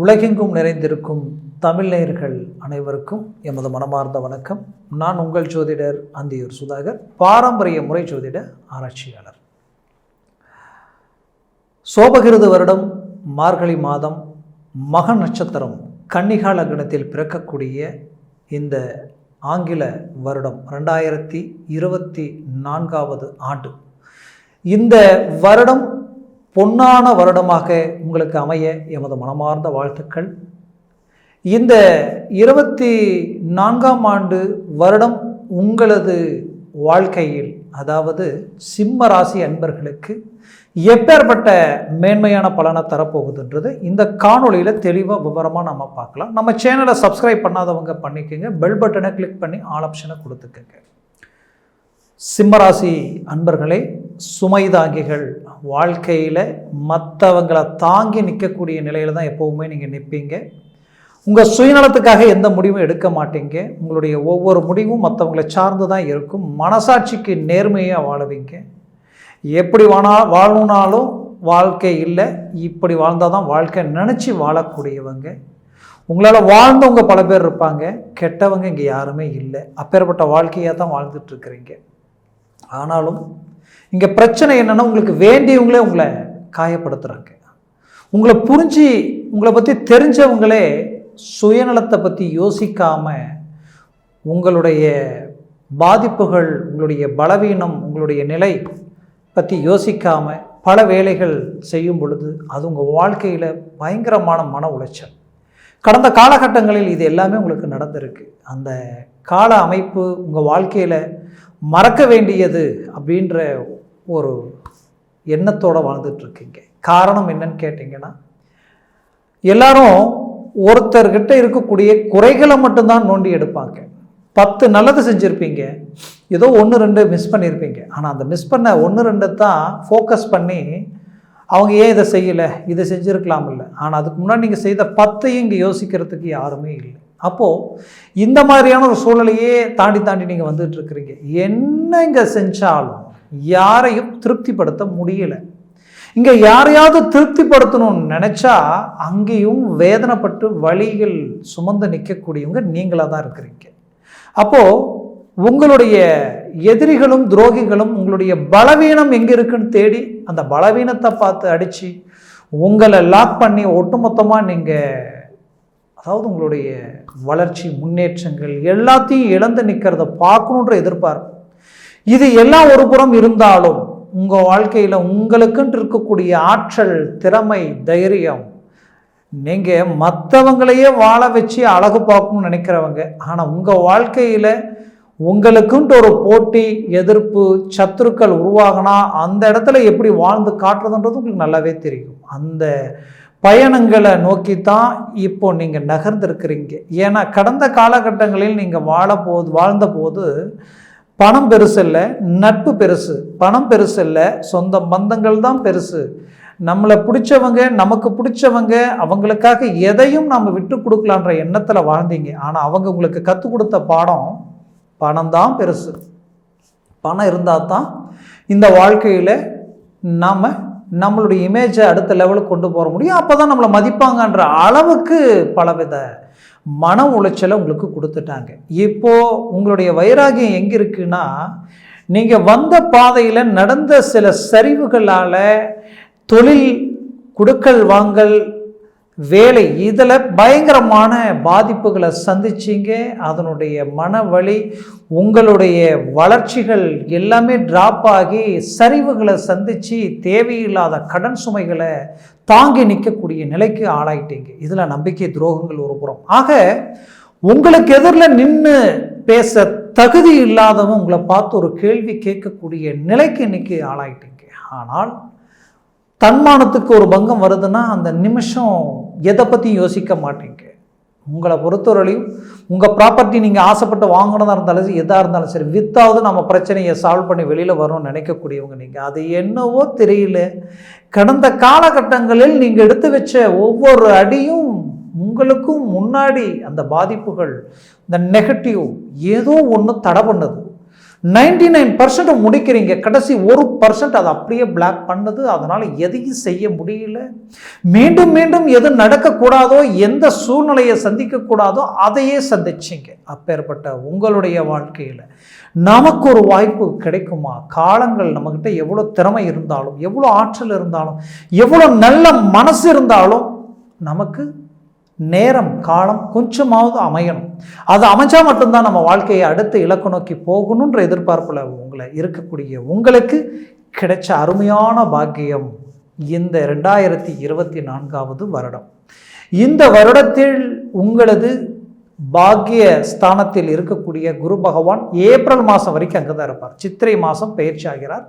உலகெங்கும் நிறைந்திருக்கும் தமிழ் நேயர்கள் அனைவருக்கும் எமது மனமார்ந்த வணக்கம். நான் உங்கள் ஜோதிடர் அந்தியூர் சுதாகர், பாரம்பரிய முறை ஜோதிட ஆராய்ச்சியாளர். சோபகிருது வருடம் மார்கழி மாதம் மக நட்சத்திரம் கன்னிகா லக்னத்தில் பிறக்கக்கூடிய இந்த ஆங்கில வருடம் 2024 ஆண்டு. இந்த வருடம் பொன்னான வருடமாக உங்களுக்கு அமைய எமது மனமார்ந்த வாழ்த்துக்கள். இந்த 24ஆம் ஆண்டு வருடம் உங்களது வாழ்க்கையில், அதாவது சிம்ம ராசி அன்பர்களுக்கு எப்பேற்பட்ட மேன்மையான பலனை தரப்போகுதுன்றது இந்த காணொலியில் தெளிவாக விவரமாக நம்ம பார்க்கலாம். நம்ம சேனலை சப்ஸ்கிரைப் பண்ணாதவங்க பண்ணிக்கோங்க, பெல் பட்டனை கிளிக் பண்ணி ஆல் ஆப்ஷனை கொடுத்துக்கோங்க. சிம்மராசி அன்பர்களே, சுமைதாங்கிகள், வாழ்க்கையில் மற்றவங்களை தாங்கி நிற்கக்கூடிய நிலையில் தான் எப்போவுமே நீங்கள் நிற்பீங்க. உங்கள் சுயநலத்துக்காக எந்த முடிவும் எடுக்க மாட்டீங்க. உங்களுடைய ஒவ்வொரு முடிவும் மற்றவங்களை சார்ந்து தான் இருக்கும். மனசாட்சிக்கு நேர்மையாக வாழுவீங்க. எப்படி வாழணுனாலும் வாழ்க்கை இல்லை, இப்படி வாழ்ந்தால் தான் வாழ்க்கை நினச்சி வாழக்கூடியவங்க. உங்களால் வாழ்ந்தவங்க பல பேர் இருப்பாங்க, கெட்டவங்க இங்கே யாருமே இல்லை. அப்பேற்பட்ட வாழ்க்கையாக தான் வாழ்ந்துட்டுருக்குறீங்க. ஆனாலும் இங்கே பிரச்சனை என்னென்னா, உங்களுக்கு வேண்டியவங்களே உங்களை காயப்படுத்துகிறாங்க. உங்களை புரிஞ்சு உங்களை பற்றி தெரிஞ்சவங்களே சுயநலத்தை பற்றி யோசிக்காமல் உங்களுடைய பாதிப்புகள், உங்களுடைய பலவீனம், உங்களுடைய நிலை பற்றி யோசிக்காமல் பல வேலைகள் செய்யும் பொழுது அது உங்கள் வாழ்க்கையில் பயங்கரமான மன உளைச்சல். கடந்த காலகட்டங்களில் இது எல்லாமே உங்களுக்கு நடந்திருக்கு. அந்த கால அமைப்பு உங்கள் வாழ்க்கையில் மறக்க வேண்டியது அப்படின்ற ஒரு எண்ணத்தோடு வாழ்ந்துட்டுருக்கீங்க. காரணம் என்னன்னு கேட்டிங்கன்னா, எல்லாரும் ஒருத்தர்கிட்ட இருக்கக்கூடிய குறைகளை மட்டும்தான் நோண்டி எடுப்பாங்க. 10 நல்லது செஞ்சுருப்பீங்க, ஏதோ 1-2 மிஸ் பண்ணியிருப்பீங்க. ஆனால் அந்த மிஸ் பண்ண 1-2 தான் ஃபோக்கஸ் பண்ணி அவங்க ஏன் இதை செய்யலை, இதை செஞ்சுருக்கலாம் இல்லை. ஆனால் அதுக்கு முன்னாடி நீங்கள் செய்த 10ஐயும் இங்கே யோசிக்கிறதுக்கு யாருமே இல்லை. அப்போது இந்த மாதிரியான ஒரு சூழ்நிலையே தாண்டி நீங்கள் வந்துட்டுருக்குறீங்க. என்ன இங்கே செஞ்சாலும் யாரையும் திருப்திப்படுத்த முடியலை. இங்கே யாரையாவது திருப்திப்படுத்தணும்னு நினச்சா அங்கேயும் வேதனைப்பட்டு வழிகள் சுமந்து நிற்கக்கூடியவங்க நீங்களாக தான் இருக்கிறீங்க. அப்போது உங்களுடைய எதிரிகளும் துரோகிகளும் உங்களுடைய பலவீனம் எங்கே இருக்குன்னு தேடி அந்த பலவீனத்தை பார்த்து அடித்து உங்களை லாக் பண்ணி ஒட்டுமொத்தமாக நீங்கள், அதாவது உங்களுடைய வளர்ச்சி முன்னேற்றங்கள் எல்லாத்தையும் இழந்து நிற்கிறத பார்க்கணுன்ற எதிர்பார்ப்பு, இது எல்லாம் ஒரு புறம் இருந்தாலும் உங்கள் வாழ்க்கையில் உங்களுக்குன்ட்டு இருக்கக்கூடிய ஆற்றல், திறமை, தைரியம், நீங்கள் மற்றவங்களையே வாழ வச்சு அழகு பார்க்கணும்னு நினைக்கிறவங்க. ஆனால் உங்கள் வாழ்க்கையில் உங்களுக்குன்ட்டு ஒரு போட்டி, எதிர்ப்பு, சத்துருக்கள் உருவாகினா அந்த இடத்துல எப்படி வாழ்ந்து காட்டுறதுன்றது உங்களுக்கு நல்லாவே தெரியும். அந்த பயணங்களை நோக்கி தான் இப்போ நீங்கள் நகர்ந்துருக்கிறீங்க. ஏன்னா கடந்த காலகட்டங்களில் நீங்கள் வாழ்ந்த போது பணம் பெருசு இல்லை, நட்பு பெருசு. பணம் பெருசு இல்லை, சொந்த பந்தங்கள் தான் பெருசு. நம்மளை பிடிச்சவங்க, நமக்கு பிடிச்சவங்க, அவங்களுக்காக எதையும் நம்ம விட்டு கொடுக்கலான்ற எண்ணத்தில் வாழ்ந்தீங்க. ஆனால் அவங்க உங்களுக்கு கற்றுக் கொடுத்த பாடம், பணம் தான் பெருசு. பணம் இருந்தால் தான் இந்த வாழ்க்கையில் நாம் நம்மளுடைய இமேஜை அடுத்த லெவலுக்கு கொண்டு போக முடியும். அப்போ தான் நம்மளை மதிப்பாங்கன்ற அளவுக்கு பலவித மன உளைச்சலை உங்களுக்கு கொடுத்துட்டாங்க. இப்போது உங்களுடைய வைராகியம் எங்கே இருக்குன்னா, நீங்கள் வந்த பாதையில் நடந்த சில சரிவுகளால் தொழில், குடுக்கல் வாங்கல், வேலை, இதில் பயங்கரமான பாதிப்புகளை சந்திச்சிங்க. அதனுடைய மனவலி, உங்களுடைய வளர்ச்சிகள் எல்லாமே ட்ராப் ஆகி சரிவுகளை சந்தித்து தேவையில்லாத கடன் சுமைகளை தாங்கி நிற்கக்கூடிய நிலைக்கு ஆளாயிட்டீங்க. இதில் நம்பிக்கை துரோகங்கள் ஒரு புறம். ஆக உங்களுக்கு எதிரில் நின்று பேச தகுதி இல்லாதவங்க உங்களை பார்த்து ஒரு கேள்வி கேட்கக்கூடிய நிலைக்கு இன்னைக்கு ஆளாயிட்டீங்க. ஆனால் தன்மானத்துக்கு ஒரு பங்கம் வருதுன்னா அந்த நிமிஷம் எதை பற்றியும் யோசிக்க மாட்டீங்க. உங்களை பொறுத்தவரையிலையும் உங்கள் ப்ராப்பர்ட்டி நீங்கள் ஆசைப்பட்டு வாங்கினதாக இருந்தாலும் சரி, எதாக இருந்தாலும் சரி, வித்தாவது நம்ம பிரச்சனையை சால்வ் பண்ணி வெளியில் வரணும்னு நினைக்கக்கூடியவங்க நீங்கள். அது என்னவோ தெரியல, கடந்த காலகட்டங்களில் நீங்கள் எடுத்து வச்ச ஒவ்வொரு அடியும் உங்களுக்கும் முன்னாடி அந்த பாதிப்புகள், இந்த நெகட்டிவ் ஏதோ ஒன்று தடை பண்ணுது. 99% முடிக்கிறீங்க, கடைசி 1% அதை அப்படியே பிளாக் பண்ணுது. அதனால் எதையும் செய்ய முடியல. மீண்டும் மீண்டும் எது நடக்கக்கூடாதோ, எந்த சூழ்நிலையை சந்திக்கக்கூடாதோ அதையே சந்திச்சிங்க. அப்பேற்பட்ட உங்களுடைய வாழ்க்கையில் நமக்கு ஒரு வாய்ப்பு கிடைக்குமா? காலங்கள் நம்மக்கிட்ட எவ்வளோ திறமை இருந்தாலும், எவ்வளோ ஆற்றல் இருந்தாலும், எவ்வளோ நல்ல மனசு இருந்தாலும், நமக்கு நேரம் காலம் கொஞ்சமாவது அமையணும். அது அமைஞ்சா மட்டும்தான் நம்ம வாழ்க்கையை அடுத்த இலக்கு நோக்கி போகணுன்ற எதிர்பார்ப்பில் உங்களை இருக்கக்கூடிய உங்களுக்கு கிடைச்ச அருமையான பாக்கியம் இந்த 2024 வருடம். இந்த வருடத்தில் உங்களது பாக்கிய ஸ்தானத்தில் இருக்கக்கூடிய குரு பகவான் ஏப்ரல் மாதம் வரைக்கும் அங்கே தான் இருப்பார். சித்திரை மாதம் பயிற்சி ஆகிறார்.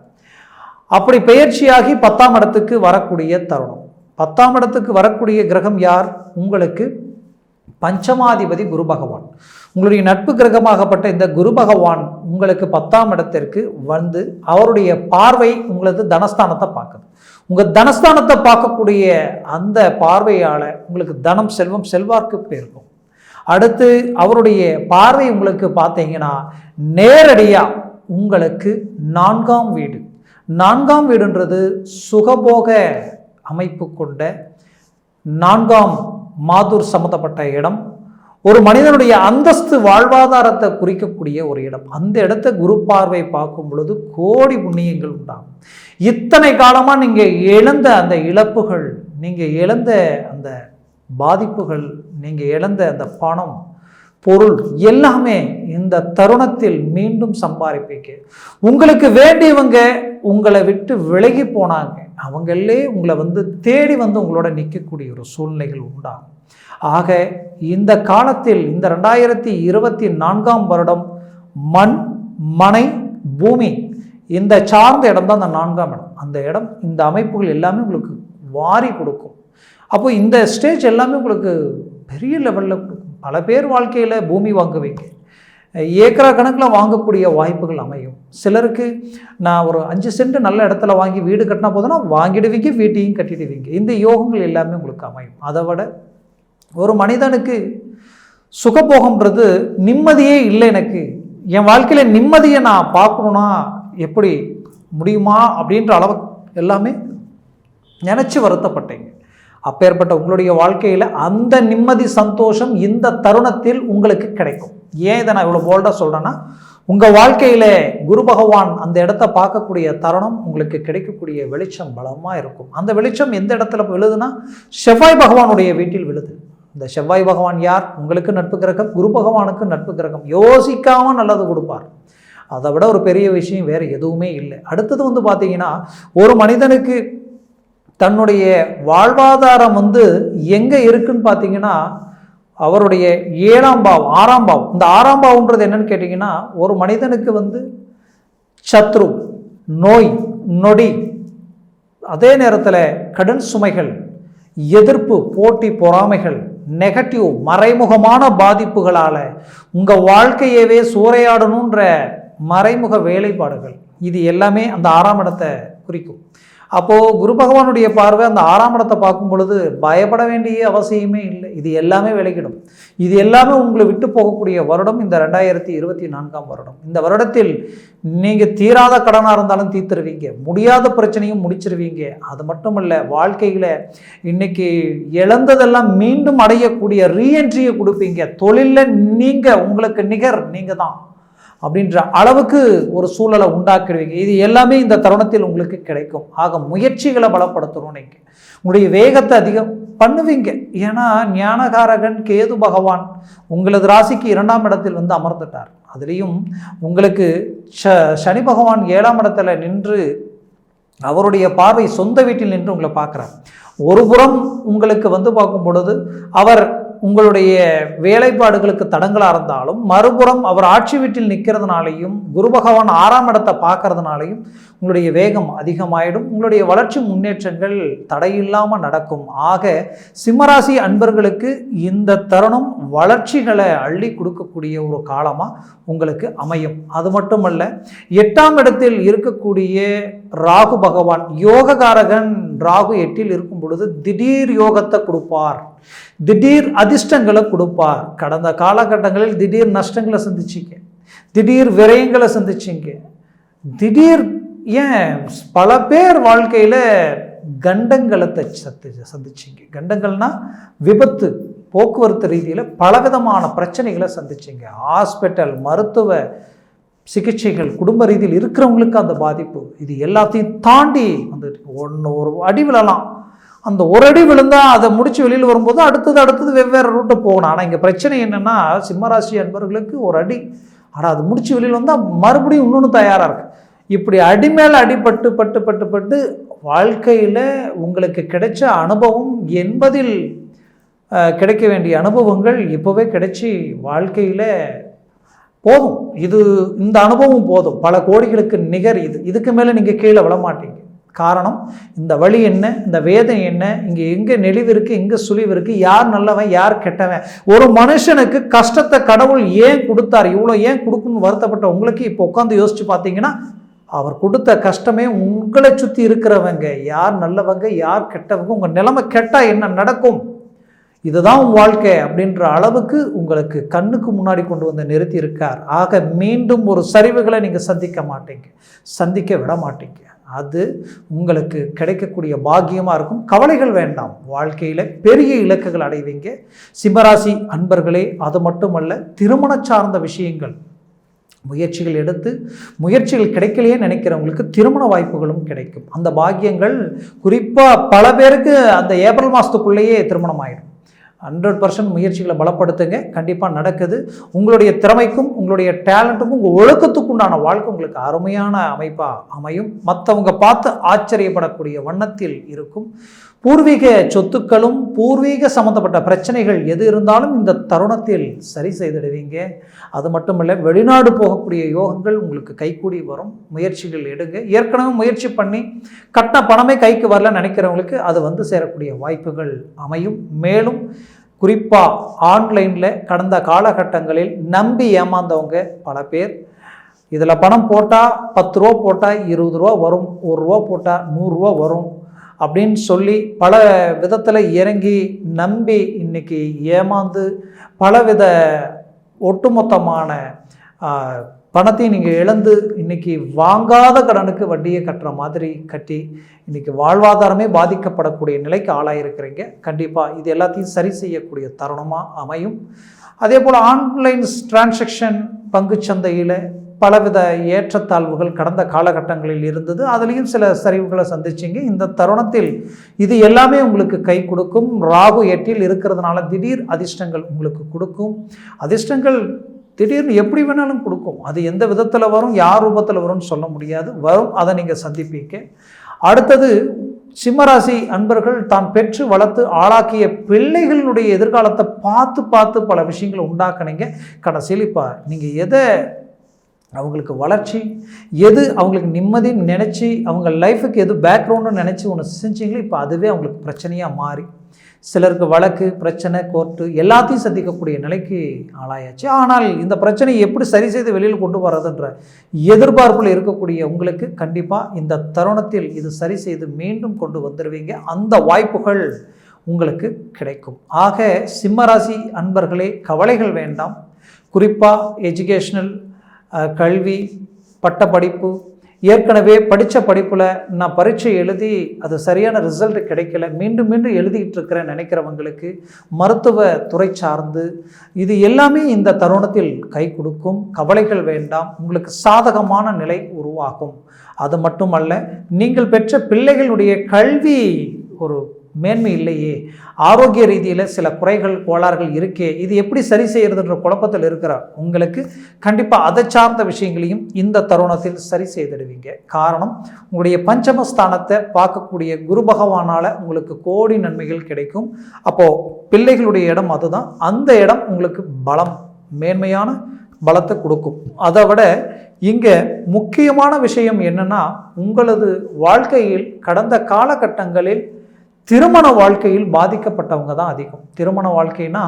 அப்படி பயிற்சியாகி 10ஆம் இடத்துக்கு வரக்கூடிய தருணம். 10ஆம் இடத்துக்கு வரக்கூடிய கிரகம் யார்? உங்களுக்கு பஞ்சமாதிபதி குரு பகவான். உங்களுடைய நட்பு கிரகமாகப்பட்ட இந்த குரு பகவான் உங்களுக்கு 10ஆம் இடத்திற்கு வந்து அவருடைய பார்வை உங்களது தனஸ்தானத்தை பார்க்குது. உங்கள் தனஸ்தானத்தை பார்க்கக்கூடிய அந்த பார்வையால் உங்களுக்கு தனம் செல்வம் செல்வாக்கு போயிருக்கும். அடுத்து அவருடைய பார்வை உங்களுக்கு பார்த்தீங்கன்னா நேரடியாக உங்களுக்கு 4ஆம் வீடு. 4ஆம் வீடுன்றது சுகபோக அமைப்பு கொண்ட 4ஆம் மாதூர் சம்மந்தப்பட்ட இடம். ஒரு மனிதனுடைய அந்தஸ்து வாழ்வாதாரத்தை குறிக்கக்கூடிய ஒரு இடம். அந்த இடத்த குரு பார்வை பார்க்கும் பொழுது கோடி புண்ணியங்கள் உண்டாகும். இத்தனை காலமாக நீங்கள் இழந்த அந்த இழப்புகள், நீங்கள் இழந்த அந்த பாதிப்புகள், நீங்கள் இழந்த அந்த பணம் பொருள் எல்லாமே இந்த தருணத்தில் மீண்டும் சம்பாதிப்பீங்க. உங்களுக்கு வேண்டியவங்க உங்களை விட்டு விலகி போனாங்க, அவங்களே உங்களை தேடி உங்களோட நிற்கக்கூடிய ஒரு சூழ்நிலைகள் உண்டாகும். ஆக இந்த காலத்தில் இந்த 2024 வருடம் மண் மனை பூமி இந்த சார்ந்த இடம் தான் அந்த 4ஆம் இடம். அந்த இடம் இந்த அமைப்புகள் எல்லாமே உங்களுக்கு வாரி கொடுக்கும். அப்போ இந்த ஸ்டேஜ் எல்லாமே உங்களுக்கு பெரிய லெவலில் கொடுக்கும். பல பேர் வாழ்க்கையில் பூமி வாங்குவீங்க, ஏக்கரா கணக்கில் வாங்கக்கூடிய வாய்ப்புகள் அமையும். சிலருக்கு நான் ஒரு 5 சென்ட் நல்ல இடத்துல வாங்கி வீடு கட்டினா போதுன்னா வாங்கிடுவீங்க, வீட்டையும் கட்டிடுவீங்க. இந்த யோகங்கள் எல்லாமே உங்களுக்கு அமையும். அதை விட ஒரு மனிதனுக்கு சுகபோகம்ன்றது நிம்மதியே இல்லை. எனக்கு என் வாழ்க்கையில் நிம்மதியை நான் பார்க்கணுன்னா எப்படி முடியுமா அப்படின்ற அளவு எல்லாமே நினச்சி வருத்தப்பட்டீங்க. அப்பேற்பட்ட உங்களுடைய வாழ்க்கையில் அந்த நிம்மதி சந்தோஷம் இந்த தருணத்தில் உங்களுக்கு கிடைக்கும். ஏன் இதை நான் இவ்வளோ போல்டாக சொல்கிறேன்னா, உங்கள் வாழ்க்கையில் குரு பகவான் அந்த இடத்த பார்க்கக்கூடிய தருணம் உங்களுக்கு கிடைக்கக்கூடிய வெளிச்சம் பலமாக இருக்கும். அந்த வெளிச்சம் எந்த இடத்துல விழுதுன்னா செவ்வாய் பகவானுடைய வீட்டில் விழுது. இந்த செவ்வாய் பகவான் யார்? உங்களுக்கு நட்பு கிரகம். குரு பகவானுக்கு நட்பு கிரகம். யோசிக்காமல் நல்லது கொடுப்பார். அதை விட ஒரு பெரிய விஷயம் வேறு எதுவுமே இல்லை. அடுத்தது பார்த்தீங்கன்னா, ஒரு மனிதனுக்கு தன்னுடைய வாழ்வாதாரம் எங்கே இருக்குன்னு பார்த்தீங்கன்னா அவருடைய 7ஆம் பாவம் 6ஆம் பாவம். இந்த 6ஆம் பாவம்ன்றது என்னன்னு கேட்டிங்கன்னா, ஒரு மனிதனுக்கு சத்ரு, நோய் நொடி, அதே நேரத்தில் கடன் சுமைகள், எதிர்ப்பு, போட்டி, பொறாமைகள், நெகட்டிவ் மறைமுகமான பாதிப்புகளால் உங்கள் வாழ்க்கையவே சூறையாடணுன்ற மறைமுக வேலைப்பாடுகள், இது எல்லாமே அந்த 6ஆம் இடத்தை குறிக்கும். அப்போது குரு பகவானுடைய பார்வை அந்த 6ஆம் இடத்தை பார்க்கும் பொழுது பயப்பட வேண்டிய அவசியமே இல்லை. இது எல்லாமே விலகிடும். இது எல்லாமே உங்களை விட்டு போகக்கூடிய வருடம் இந்த 2024 வருடம். இந்த வருடத்தில் நீங்கள் தீராத கடனாக இருந்தாலும் தீர்த்துருவீங்க, முடியாத பிரச்சனையும் முடிச்சிருவீங்க. அது மட்டும் இல்லை, வாழ்க்கையில் இன்னைக்கு இழந்ததெல்லாம் மீண்டும் அடையக்கூடிய ரீஎன்ட்ரியை கொடுப்பீங்க. தொழிலில் நீங்கள் உங்களுக்கு நிகர் நீங்கள் தான் அப்படின்ற அளவுக்கு ஒரு சூழலை உண்டாக்கிடுவீங்க. இது எல்லாமே இந்த தருணத்தில் உங்களுக்கு கிடைக்கும். ஆக முயற்சிகளை பலப்படுத்தணும். நீங்கள் உங்களுடைய வேகத்தை அதிகம் பண்ணுவீங்க. ஏன்னா ஞானகாரகன் கேது பகவான் உங்களது ராசிக்கு 2ஆம் இடத்தில் அமர்ந்துட்டார். அதுலேயும் உங்களுக்கு சனி பகவான் 7ஆம் இடத்துல நின்று அவருடைய பார்வை சொந்த வீட்டில் நின்று உங்களை பார்க்குறார். ஒரு புறம் உங்களுக்கு பார்க்கும் பொழுது அவர் உங்களுடைய வேலைப்பாடுகளுக்கு தடங்களாக இருந்தாலும், மறுபுறம் அவர் ஆட்சி வீட்டில் நிற்கிறதுனாலையும் குரு பகவான் 6ஆம் இடத்தை பார்க்கறதுனாலையும் உங்களுடைய வேகம் அதிகமாயிடும். உங்களுடைய வளர்ச்சி முன்னேற்றங்கள் தடையில்லாமல் நடக்கும். ஆக சிம்மராசி அன்பர்களுக்கு இந்த தருணம் வளர்ச்சிகளை அள்ளி கொடுக்கக்கூடிய ஒரு காலமாக உங்களுக்கு அமையும். அது மட்டுமல்ல, 8ஆம் இடத்தில் இருக்கக்கூடிய ராகு பகவான் யோககாரகன். ராகு 8இல் இருக்கும் பொழுது திடீர் யோகத்தை கொடுப்பார், திடீர் அதிர்ஷ்டங்களை கொடுப்பார். கடந்த காலகட்டங்களில் திடீர் நஷ்டங்களை சந்திச்சிக்க, திடீர் விரயங்களை சந்திச்சிங்க. திடீர் ஏன் பல பேர் வாழ்க்கையில் கண்டங்களை சந்திச்சிங்க. கண்டங்கள்னா விபத்து, போக்குவரத்து ரீதியில் பலவிதமான பிரச்சனைகளை சந்திச்சிங்க. ஹாஸ்பிட்டல், மருத்துவ சிகிச்சைகள், குடும்ப ரீதியில் இருக்கிறவங்களுக்கு அந்த பாதிப்பு, இது எல்லாத்தையும் தாண்டி வந்துட்டு ஒரு அடி விழலாம். அந்த ஒரு அடி விழுந்தால் அதை முடித்து வெளியில் வரும்போது அடுத்தது வெவ்வேறு ரூட்டை போகணும். ஆனால் இங்கே பிரச்சனை என்னென்னா, சிம்மராசி அன்பர்களுக்கு ஒரு அடி, ஆனால் அது முடித்து வெளியில் வந்தால் மறுபடியும் இன்னொன்று தயாராக இருக்குது. இப்படி அடி மேலே அடிபட்டு பட்டு பட்டு பட்டு வாழ்க்கையில் உங்களுக்கு கிடைச்ச அனுபவம் 80 கிடைக்க வேண்டிய அனுபவங்கள் இப்போவே கிடைச்சி வாழ்க்கையில் போதும். இந்த அனுபவம் போதும், பல கோடிகளுக்கு நிகர். இதுக்கு மேலே நீங்கள் கீழே விழ மாட்டீங்க. காரணம், இந்த வழி என்ன, இந்த வேதனை என்ன, இங்கே எங்கே நெளிவு இருக்குது, எங்கே சுழிவு இருக்குது, யார் நல்லவன் யார் கெட்டவன். ஒரு மனுஷனுக்கு கஷ்டத்தை கடவுள் ஏன் கொடுத்தார், இவ்வளோ ஏன் கொடுக்கணும்னு வருத்தப்பட்ட உங்களுக்கு இப்போ உட்காந்து யோசிச்சு பார்த்தீங்கன்னா, அவர் கொடுத்த கஷ்டமே உங்களை சுற்றி இருக்கிறவங்க யார் நல்லவங்க யார் கெட்டவங்க, உங்கள் நிலைமை கெட்டால் என்ன நடக்கும், இதுதான் வாழ்க்கை அப்படின்ற அளவுக்கு உங்களுக்கு கண்ணுக்கு முன்னாடி கொண்டு வந்து நிறுத்தி இருக்கார். ஆக மீண்டும் ஒரு சரிவுகளை நீங்கள் சந்திக்க விட மாட்டீங்க. அது உங்களுக்கு கிடைக்கக்கூடிய பாக்கியமாக இருக்கும். கவலைகள் வேண்டாம், வாழ்க்கையில் பெரிய இலக்குகள் அடைவீங்க. சிம்மராசி அன்பர்களே, அது மட்டுமல்ல, திருமண சார்ந்த விஷயங்கள் முயற்சிகள் எடுத்து முயற்சிகள் கிடைக்கலையே நினைக்கிறவங்களுக்கு திருமண வாய்ப்புகளும் கிடைக்கும். அந்த பாக்கியங்கள் குறிப்பாக பல பேருக்கு அந்த ஏப்ரல் மாதத்துக்குள்ளேயே திருமணம் ஆகிடும். 100% முயற்சிகளை பலப்படுத்துங்க, கண்டிப்பாக நடக்குது. உங்களுடைய திறமைக்கும் உங்களுடைய டேலண்ட்டுக்கும் உங்கள் ஒழுக்கத்துக்கு உண்டான வாழ்க்கை உங்களுக்கு அருமையான அமைப்பாக அமையும். மற்றவங்க பார்த்து ஆச்சரியப்படக்கூடிய வண்ணத்தில் இருக்கும். பூர்வீக சொத்துக்களும் பூர்வீக சம்பந்தப்பட்ட பிரச்சனைகள் எது இருந்தாலும் இந்த தருணத்தில் சரி செய்திடுவீங்க. அது மட்டுமல்ல, வெளிநாடு போகக்கூடிய யோகங்கள் உங்களுக்கு கைகூடி வரும். முயற்சிகள் எடுங்க. ஏற்கனவே முயற்சி பண்ணி கட்ட பணமே கைக்கு வரல நினைக்கிறவங்களுக்கு அது வந்து சேரக்கூடிய வாய்ப்புகள் அமையும். மேலும் குறிப்பாக ஆன்லைனில் கடந்த காலகட்டங்களில் நம்பி ஏமாந்தவங்க பல பேர், இதில் பணம் போட்டால் 10 ரூபா போட்டால் 20 ரூபா வரும், 1 ரூபா போட்டால் 100 ரூபா வரும் அப்படின்னு சொல்லி பல விதத்தில் இறங்கி நம்பி இன்னைக்கு ஏமாந்து பலவித ஒட்டுமொத்தமான பணத்தையும் நீங்கள் இழந்து இன்னைக்கு வாங்காத கடனுக்கு வட்டியை கட்டுற மாதிரி கட்டி இன்னைக்கு வாழ்வாதாரமே பாதிக்கப்படக்கூடிய நிலைக்கு ஆளாயிருக்கிறீங்க. கண்டிப்பாக இது எல்லாத்தையும் சரி செய்யக்கூடிய தருணமாக அமையும். அதே போல் ஆன்லைன் டிரான்சாக்ஷன் பங்குச்சந்தையில் பலவித ஏற்றத்தாழ்வுகள் கடந்த காலகட்டங்களில் இருந்தது. அதுலேயும் சில சரிவுகளை சந்திச்சிங்க. இந்த தருணத்தில் இது எல்லாமே உங்களுக்கு கை கொடுக்கும். ராகு 8 இருக்கிறதுனால திடீர் அதிர்ஷ்டங்கள் உங்களுக்கு கொடுக்கும். அதிர்ஷ்டங்கள் திடீர்னு எப்படி வேணாலும் கொடுக்கும். அது எந்த விதத்தில் வரும், யார் ரூபத்தில் வரும்னு சொல்ல முடியாது, வரும். அதை நீங்கள் சந்திப்பீங்க. அடுத்தது, சிம்மராசி அன்பர்கள் தான் பெற்று வளர்த்து ஆளாக்கிய பிள்ளைகளுடைய எதிர்காலத்தை பார்த்து பல விஷயங்களை உண்டாக்குனீங்க. கடைசியில் இப்போ நீங்கள் எதை அவங்களுக்கு வளர்ச்சி, எது அவங்களுக்கு நிம்மதி நினச்சி, அவங்க லைஃபுக்கு எது பேக்ரவுண்டுன்னு நினச்சி ஒன்று செஞ்சீங்களோ இப்போ அதுவே அவங்களுக்கு பிரச்சனையாக மாறி சிலருக்கு வழக்கு, பிரச்சனை, கோர்ட்டு எல்லாத்தையும் சந்திக்கக்கூடிய நிலைக்கு ஆளாயாச்சு. ஆனால் இந்த பிரச்சனையை எப்படி சரி செய்து வெளியில் கொண்டு வர்றதுன்ற எதிர்பார்ப்பில் இருக்கக்கூடிய உங்களுக்கு கண்டிப்பாக இந்த தருணத்தில் இது சரி செய்து மீண்டும் கொண்டு வந்துடுவீங்க. அந்த வாய்ப்புகள் உங்களுக்கு கிடைக்கும். ஆக சிம்மராசி அன்பர்களே, கவலைகள் வேண்டாம். குறிப்பாக எஜுகேஷ்னல், கல்வி, பட்டப்படிப்பு, ஏற்கனவே படித்த படிப்பில் நான் பரீட்சை எழுதி அது சரியான ரிசல்ட் கிடைக்கல, மீண்டும் எழுதிக்கிட்டு இருக்கிறேன் நினைக்கிறவங்களுக்கு, மருத்துவ துறை சார்ந்து இது எல்லாமே இந்த தருணத்தில் கை கொடுக்கும். கவலைகள் வேண்டாம், உங்களுக்கு சாதகமான நிலை உருவாகும். அது மட்டுமல்ல, நீங்கள் பெற்ற பிள்ளைகளுடைய கல்வி ஒரு மேன்மை இல்லையே, ஆரோக்கிய ரீதியில் சில குறைகள் கோளாறுகள் இருக்கே, இது எப்படி சரி செய்யறதுன்ற குழப்பத்தில் இருக்கிற உங்களுக்கு கண்டிப்பாக அதை சார்ந்த விஷயங்களையும் இந்த தருணத்தில் சரி செய்திடுவீங்க. காரணம், உங்களுடைய பஞ்சமஸ்தானத்தை பார்க்கக்கூடிய குரு பகவானால் உங்களுக்கு கோடி நன்மைகள் கிடைக்கும். அப்போது பிள்ளைகளுடைய இடம் அதுதான். அந்த இடம் உங்களுக்கு பலம், மேன்மையான பலத்தை கொடுக்கும். அதை விட இங்கே முக்கியமான விஷயம் என்னன்னா, உங்களது வாழ்க்கையில் கடந்த காலகட்டங்களில் திருமண வாழ்க்கையில் பாதிக்கப்பட்டவங்க தான் அதிகம். திருமண வாழ்க்கைனா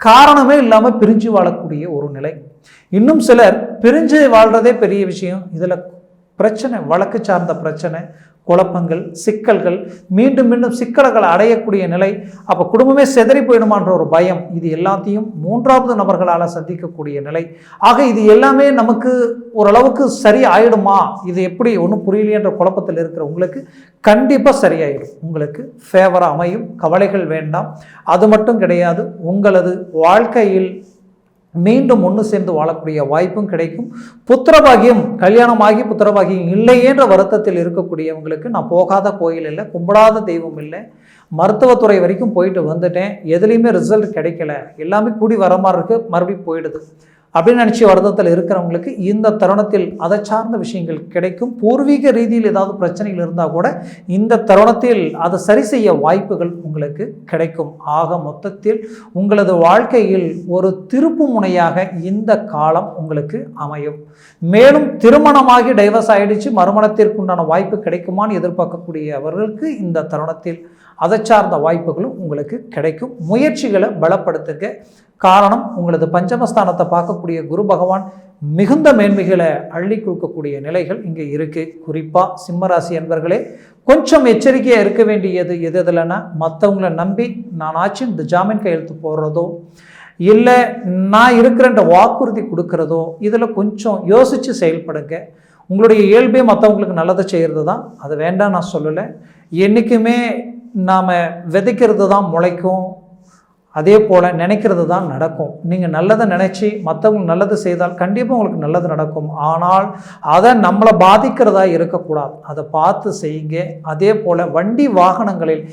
காரணமே இல்லாமல் பிரிஞ்சு வாழக்கூடிய ஒரு நிலை. இன்னும் சிலர் பிரிஞ்சு வாழ்கிறதே பெரிய விஷயம், இதில் பிரச்சனை, வழக்கு சார்ந்த பிரச்சனை, குழப்பங்கள், சிக்கல்கள், மீண்டும் மீண்டும் சிக்கல்களை அடையக்கூடிய நிலை, அப்போ குடும்பமே செதறி போயிடுமான்ற ஒரு பயம், இது எல்லாத்தையும் மூன்றாவது நபர்களால் சந்திக்கக்கூடிய நிலை. ஆக இது எல்லாமே நமக்கு ஓரளவுக்கு சரி ஆயிடுமா, இது எப்படி ஒன்றும் புரியலையன்ற குழப்பத்தில் இருக்கிற உங்களுக்கு கண்டிப்பாக சரியாயிடும். உங்களுக்கு ஃபேவராக அமையும், கவலைகள் வேண்டாம். அது மட்டும் கிடையாது, உங்களது வாழ்க்கையில் மீண்டும் ஒன்று சேர்ந்து வாழக்கூடிய வாய்ப்பும் கிடைக்கும். புத்திரபாகியம், கல்யாணமாகி புத்திரபாகியம் இல்லையேன்ற வருத்தத்தில் இருக்கக்கூடியவங்களுக்கு நான் போகாத கோயில் இல்லை, கும்பிடாத தெய்வம் இல்லை, மருத்துவத்துறை வரைக்கும் போயிட்டு வந்துட்டேன், எதுலேயுமே ரிசல்ட் கிடைக்கல, எல்லாமே கூடி வர மாதிரி இருக்குது, மறுபடியும் போயிடுது அப்படின்னு நினச்சி வருத்தத்தில் இருக்கிறவங்களுக்கு இந்த தருணத்தில் அதை சார்ந்த விஷயங்கள் கிடைக்கும். பூர்வீக ரீதியில் ஏதாவது பிரச்சனைகள் இருந்தால் கூட இந்த தருணத்தில் அதை சரி செய்ய வாய்ப்புகள் உங்களுக்கு கிடைக்கும். ஆக மொத்தத்தில் உங்களது வாழ்க்கையில் ஒரு திருப்பு முனையாக இந்த காலம் உங்களுக்கு அமையும். மேலும் திருமணமாகி டைவர்ஸ் ஆகிடுச்சு, மறுமணத்திற்குண்டான வாய்ப்பு கிடைக்குமான்னு எதிர்பார்க்கக்கூடியவர்களுக்கு இந்த தருணத்தில் அதை சார்ந்த வாய்ப்புகளும் உங்களுக்கு கிடைக்கும். முயற்சிகளை பலப்படுத்துங்க. காரணம், உங்களது பஞ்சமஸ்தானத்தை பார்க்கக்கூடிய குரு பகவான் மிகுந்த மேன்மைகளை அள்ளி கொடுக்கக்கூடிய நிலைகள் இங்கே இருக்குது. குறிப்பாக சிம்மராசி என்பர்களே, கொஞ்சம் எச்சரிக்கையாக இருக்க வேண்டியது எது எதுலன்னா, மற்றவங்களை நம்பி நான் ஆச்சு இந்த ஜாமீன் கையெழுத்து போடுறதோ, இல்லை நான் இருக்கிறன்ற வாக்குறுதி கொடுக்கறதோ, இதில் கொஞ்சம் யோசித்து செயல்படுங்க. உங்களுடைய இயல்பே மற்றவங்களுக்கு நல்லதை செய்கிறது தான், அது வேண்டாம் நான் சொல்லலை. என்றைக்குமே நாம் விதைக்கிறது தான் முளைக்கும், அதே போல் நினைக்கிறது தான் நடக்கும். நீங்கள் நல்லதை நினச்சி மற்றவங்களுக்கு நல்லது செய்தால் கண்டிப்பாக உங்களுக்கு நல்லது நடக்கும். ஆனால் அதை நம்மளை பாதிக்கிறதா இருக்கக்கூடாது, அதை பார்த்து செய்யுங்க. அதே போல் வண்டி வாகனங்களில்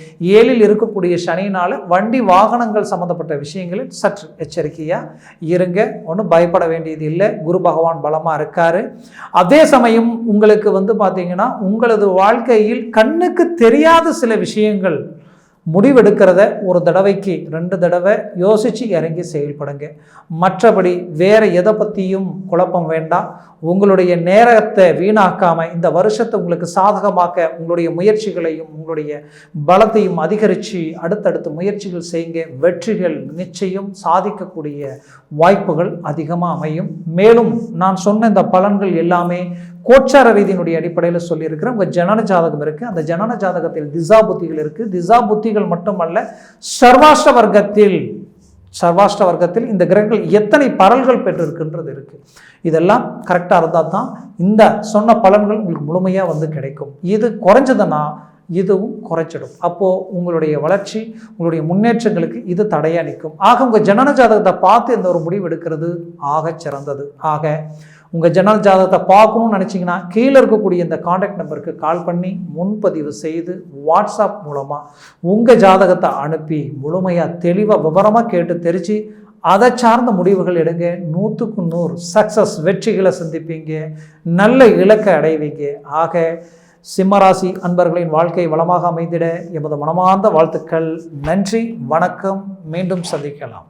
7ல் இருக்கக்கூடிய சனியினால் வண்டி வாகனங்கள் சம்மந்தப்பட்ட விஷயங்களில் சற்று எச்சரிக்கையாக இருங்க. ஒன்றும் பயப்பட வேண்டியது இல்லை, குரு பகவான் பலமாக இருக்கார். அதே சமயம் உங்களுக்கு பார்த்திங்கன்னா உங்களது வாழ்க்கையில் கண்ணுக்கு தெரியாத சில விஷயங்கள் முடிவெடுக்கிறத ஒரு தடவைக்கு 2 தடவை யோசித்து இறங்கி செயல்படுங்க. மற்றபடி வேறு எதை பற்றியும் குழப்பம் வேண்டாம். உங்களுடைய நேரத்தை வீணாக்காமல் இந்த வருஷத்தை உங்களுக்கு சாதகமாக்க உங்களுடைய முயற்சிகளையும் உங்களுடைய பலத்தையும் அதிகரித்து அடுத்தடுத்து முயற்சிகள் செய்யுங்க. வெற்றிகள் நிச்சயம் சாதிக்கக்கூடிய வாய்ப்புகள் அதிகமாக அமையும். மேலும் நான் சொன்ன இந்த பலன்கள் எல்லாமே கோச்சார ரீதியினுடைய அடிப்படையில் சொல்லியிருக்கிறேன். உங்கள் ஜனன ஜாதகம் இருக்குது, அந்த ஜனன ஜாதகத்தில் திசா புத்திகள் இருக்குது. திசா புத்திகள் மட்டுமல்ல, சர்வாஷ்ட வர்க்கத்தில் இந்த கிரகங்கள் எத்தனை பரல்கள் பெற்றிருக்குன்றது இருக்குது. இதெல்லாம் கரெக்டாக இருந்தால் தான் இந்த சொன்ன பலன்கள் உங்களுக்கு முழுமையாக கிடைக்கும். இது குறைஞ்சதுன்னா இதுவும் குறைச்சிடும். அப்போது உங்களுடைய வளர்ச்சி, உங்களுடைய முன்னேற்றங்களுக்கு இது தடையாக நிற்கும். ஆக உங்கள் ஜனன ஜாதகத்தை பார்த்து இந்த ஒரு முடிவு எடுக்கிறது ஆக சிறந்தது. ஆக உங்கள் ஜனன ஜாதகத்தை பார்க்கணும்னு நினச்சிங்கன்னா கீழே இருக்கக்கூடிய இந்த காண்டாக்ட் நம்பருக்கு கால் பண்ணி முன்பதிவு செய்து வாட்ஸ்அப் மூலமாக உங்கள் ஜாதகத்தை அனுப்பி முழுமையாக தெளிவாக விவரமாக கேட்டு தெரிஞ்சு அதை சார்ந்த முடிவுகள் எடுங்க. 100க்கு 100 சக்ஸஸ், வெற்றிகளை சந்திப்பீங்க, நல்ல இலக்கை அடைவீங்க. ஆக சிம்மராசி அன்பர்களின் வாழ்க்கை வளமாக அமைந்திட எமது மனமார்ந்த வாழ்த்துக்கள். நன்றி, வணக்கம். மீண்டும் சந்திக்கலாம்.